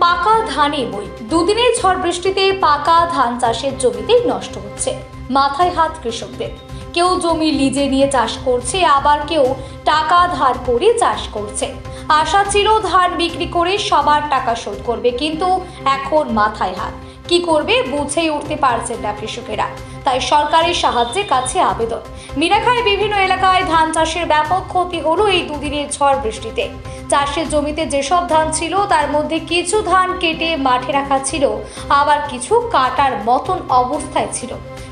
পাকা ধানে বই। দুদিনের ঝড় বৃষ্টিতে পাকা ধান চাষের জমিতে নষ্ট হচ্ছে। মাথায় হাত কৃষকদের। কেউ জমি লিজে নিয়ে চাষ করছে, আবার কেউ টাকা ধার করে চাষ করছে। আশা ছিল ধান বিক্রি করে সবার টাকা শোধ করবে, কিন্তু এখন মাথায় হাত। কি করবে বুঝেই উঠতে পারছেন না কৃষকেরা। তাই সরকারি সাহায্যের কাছে আবেদন। মিনাখায় বিভিন্ন এলাকায় ধান চাষের ব্যাপক ক্ষতি হলো এই দুদিনের ঝড় বৃষ্টিতে। চাষের জমিতে যেসব ধান ছিল তার মধ্যে কিছু ধান কেটে মাঠে রাখা ছিল, আবার কিছু কাটার মতন অবস্থায় ছিল।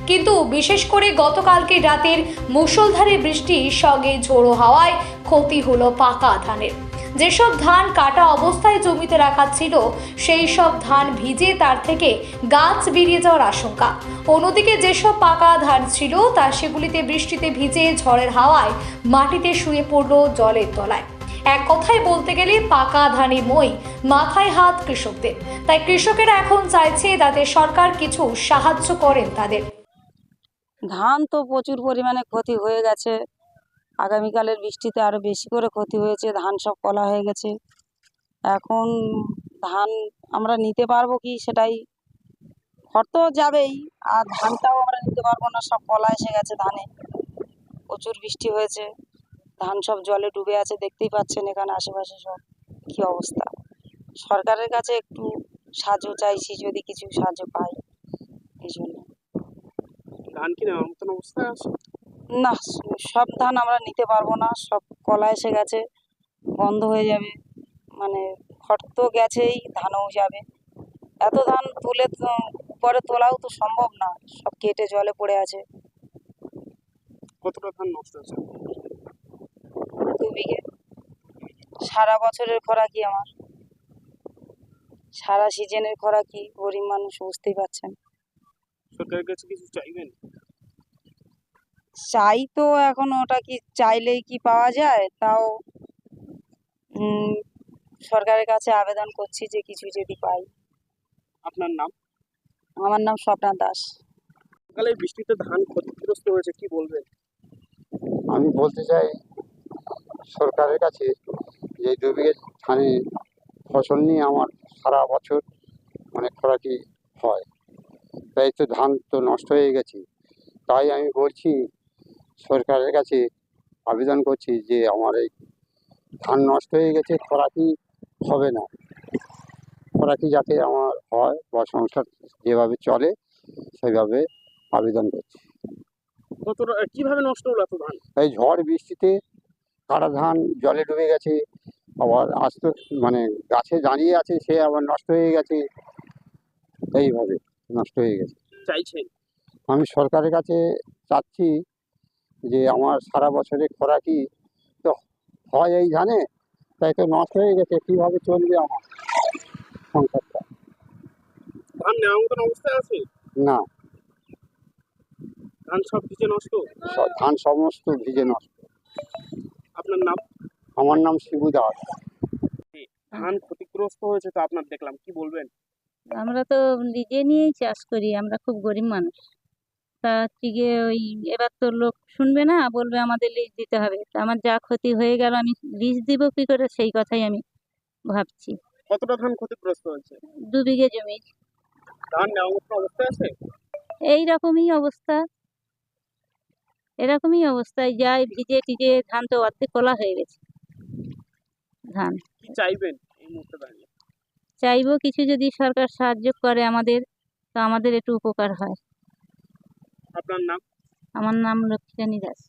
কিন্তু বিশেষ করে গতকালকে রাতের মুষলধারে বৃষ্টির সঙ্গে ঝোড়ো হাওয়ায় ক্ষতি হলো পাকা ধানের। যেসব ধান কাটা অবস্থায় জমিতে রাখা ছিল সেই সব ধান ভিজে তার থেকে গাছ বেরিয়ে যাওয়ার আশঙ্কা। অন্যদিকে যেসব পাকা ধান ছিল তা সেগুলিতে বৃষ্টিতে ভিজে ঝড়ের হাওয়ায় মাটিতে শুয়ে পড়ল জলের তলায়। এক কথায় বলতে গেলে পাকা ধানে মই, মাথায় হাত কৃষকদের। তাই কৃষকেরা এখন চাইছে যাতে সরকার কিছু সাহায্য করেন তাদের। ধান তো প্রচুর পরিমাণে ক্ষতি হয়ে গেছে। আগামীকালের বৃষ্টিতে আরো বেশি করে ক্ষতি হয়েছে, ধান সব কলা হয়ে গেছে। এখন ধান আমরা নিতে পারবো কি সেটাই, খড় তো যাবেই, আর ধানটাও আমরা নিতে পারবো না, সব কলা এসে গেছে ধানে। প্রচুর বৃষ্টি হয়েছে, ধান সব জলে ডুবে আছে, দেখতেই পাচ্ছেন এখানে আশেপাশে সব কি অবস্থা। সরকারের কাছে একটু সাহায্য চাইছি, যদি কিছু সাহায্য পাই। এই জন্য ধান কি নেওয়ার মতন অবস্থায় আছে? না, সব ধান আমরা নিতে পারবো না, সব কলা এসে গেছে, বন্ধ হয়ে যাবে। মানে খড় তো গেছেই, ধানও যাবে। এত ধান তুলে পরে তোলাও তো সম্ভব না, সব কেটে জলে পড়ে আছে। কতটা ধান নষ্ট হয়েছে? 2 বিঘে। সারা বছরের খোরাকি আমার, সারা সিজনের খোরাকি, গরিব মানুষ, বুঝতেই পারছেন। সরকারের কাছে কিছু চাইবেন? চাই তো, এখন ওটা কি চাইলেই কি পাওয়া যায়? তাও সরকারের কাছে আবেদন করছি যে কিছু যদি পাই। আপনার নাম? আমার নাম স্বপ্না দাস। সকালে বৃষ্টিতে ধান ক্ষতিগ্রস্ত হয়েছে, কি বলবেন? আমি বলতে চাই সরকারের কাছে যে 2 বিঘে ধানে ফসল নিয়ে আমার সারা বছর অনেক খোরাকি হয়, তাই তো ধান তো নষ্ট হয়ে গেছে। তাই আমি বলছি সরকারের কাছে আবেদন করছি যে আমার এই ধান নষ্ট হয়ে গেছে, খোরাকি হবে না, খোরাকি যাতে আমার হয় বা সংসার যেভাবে চলে সেইভাবে আবেদন করছি। কতটা কিভাবে নষ্ট হলো এত ধান? এই ঝড় বৃষ্টিতে কাটা ধান জলে ডুবে গেছে, আবার আস্তে মানে গাছে দাঁড়িয়ে আছে, সে আবার নষ্ট হয়ে গেছে, এইভাবে নষ্ট হয়ে গেছে। চাইছেন? আমি সরকারের কাছে চাচ্ছি যে আমার সারা বছরে খোরাকি তো হয় এই ধানে, তাই তো নষ্ট হয়ে গেছে, কীভাবে চলবে আমার সংসারটা? ধান নেওয়ার মতন অবস্থায় আছে? না, ধান সব ভিজে নষ্ট? ধান সমস্ত ভিজে নষ্ট। আপনার নাম? আমার নাম শিবু দাস। ধান ক্ষতিগ্রস্ত হয়েছে তো আপনার, দেখলাম, কি বলবেন? আমরা তো নিজে নিয়েই চাষ করি, আমরা খুব গরিব মানুষ। তা হচ্ছে গিয়ে ওই এবার তো লোক শুনবে না, বলবে আমাদের লিজ দিতে হবে। তা আমার যা ক্ষতি হয়ে গেল, আমি লিজ দিব কি করে, সেই কথাই আমি ভাবছি। কতটা ধান ক্ষতিগ্রস্ত হয়েছে? 2 বিঘে জমি। ধান নেওয়ার মতন অবস্থায় আছে? এইরকমই অবস্থা, এরকমই অবস্থায় যায়, ভিজে টিজে ধান তো অর্ধেক কলা হয়ে গেছে ধান। কি চাইবেন এই মুহূর্তে দাঁড়িয়ে? চাইবো কিছু যদি সরকার সাহায্য করে আমাদের, তো আমাদের একটু উপকার হয়। আপনার নাম? আমার নাম লক্ষ্মীরানী দাস।